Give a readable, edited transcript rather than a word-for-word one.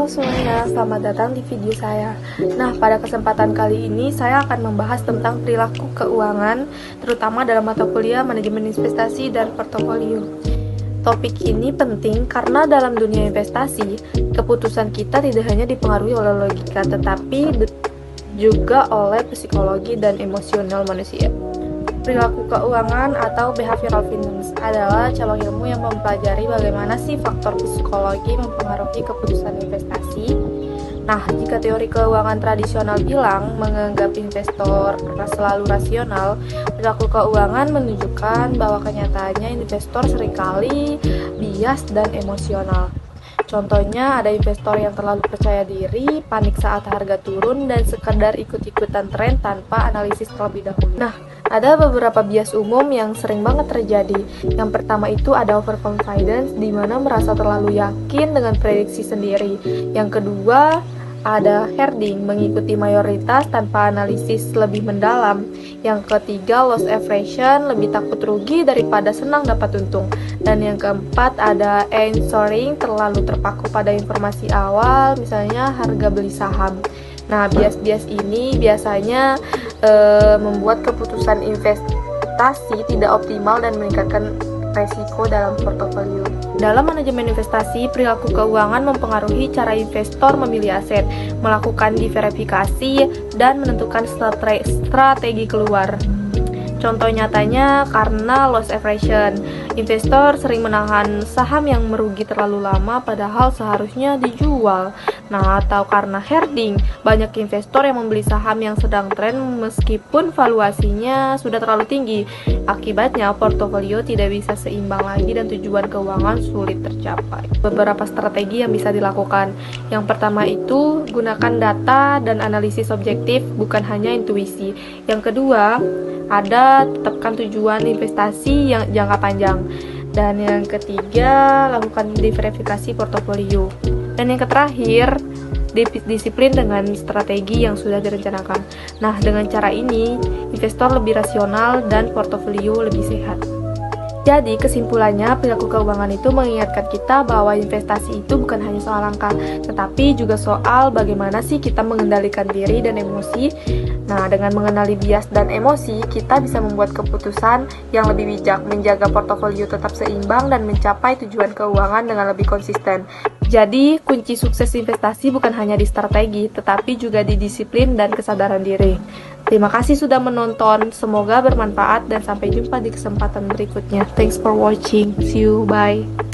Halo semuanya, selamat datang di video saya. Nah, pada kesempatan kali ini saya akan membahas tentang perilaku keuangan, terutama dalam mata kuliah manajemen investasi dan portofolio. Topik ini penting karena dalam dunia investasi, keputusan kita tidak hanya dipengaruhi oleh logika, tetapi juga oleh psikologi dan emosional manusia. Perilaku keuangan atau behavioral finance adalah cabang ilmu yang mempelajari bagaimana sih faktor psikologi mempengaruhi keputusan investasi. Nah, jika teori keuangan tradisional bilang menganggap investor selalu rasional, perilaku keuangan menunjukkan bahwa kenyataannya investor seringkali bias dan emosional. Contohnya ada investor yang terlalu percaya diri, panik saat harga turun, dan sekedar ikut-ikutan tren tanpa analisis terlebih dahulu. Nah, ada beberapa bias umum yang sering banget terjadi. Yang pertama itu ada overconfidence, di mana merasa terlalu yakin dengan prediksi sendiri. Yang kedua ada herding, mengikuti mayoritas tanpa analisis lebih mendalam. Yang ketiga loss aversion, lebih takut rugi daripada senang dapat untung. Dan yang keempat ada answering, terlalu terpaku pada informasi awal, misalnya harga beli saham. Nah, bias-bias ini biasanya membuat keputusan investasi tidak optimal dan meningkatkan resiko dalam portofolio. Dalam manajemen investasi, perilaku keuangan mempengaruhi cara investor memilih aset, melakukan diverifikasi, dan menentukan strategi keluar. Contoh nyatanya karena loss aversion, investor sering menahan saham yang merugi terlalu lama padahal seharusnya dijual. Nah, atau karena herding, banyak investor yang membeli saham yang sedang tren meskipun valuasinya sudah terlalu tinggi. Akibatnya, portofolio tidak bisa seimbang lagi dan tujuan keuangan sulit tercapai. Beberapa strategi yang bisa dilakukan. Yang pertama itu, gunakan data dan analisis objektif, bukan hanya intuisi. Yang kedua, ada tetapkan tujuan investasi yang jangka panjang. Dan yang ketiga, lakukan diverifikasi portofolio. Dan yang terakhir, disiplin dengan strategi yang sudah direncanakan. Nah, dengan cara ini, investor lebih rasional dan portofolio lebih sehat. Jadi, kesimpulannya, perilaku keuangan itu mengingatkan kita bahwa investasi itu bukan hanya soal angka, tetapi juga soal bagaimana sih kita mengendalikan diri dan emosi. Nah, dengan mengenali bias dan emosi, kita bisa membuat keputusan yang lebih bijak, menjaga portofolio tetap seimbang, dan mencapai tujuan keuangan dengan lebih konsisten. Jadi, kunci sukses investasi bukan hanya di strategi, tetapi juga di disiplin dan kesadaran diri. Terima kasih sudah menonton, semoga bermanfaat dan sampai jumpa di kesempatan berikutnya. Thanks for watching, see you, bye.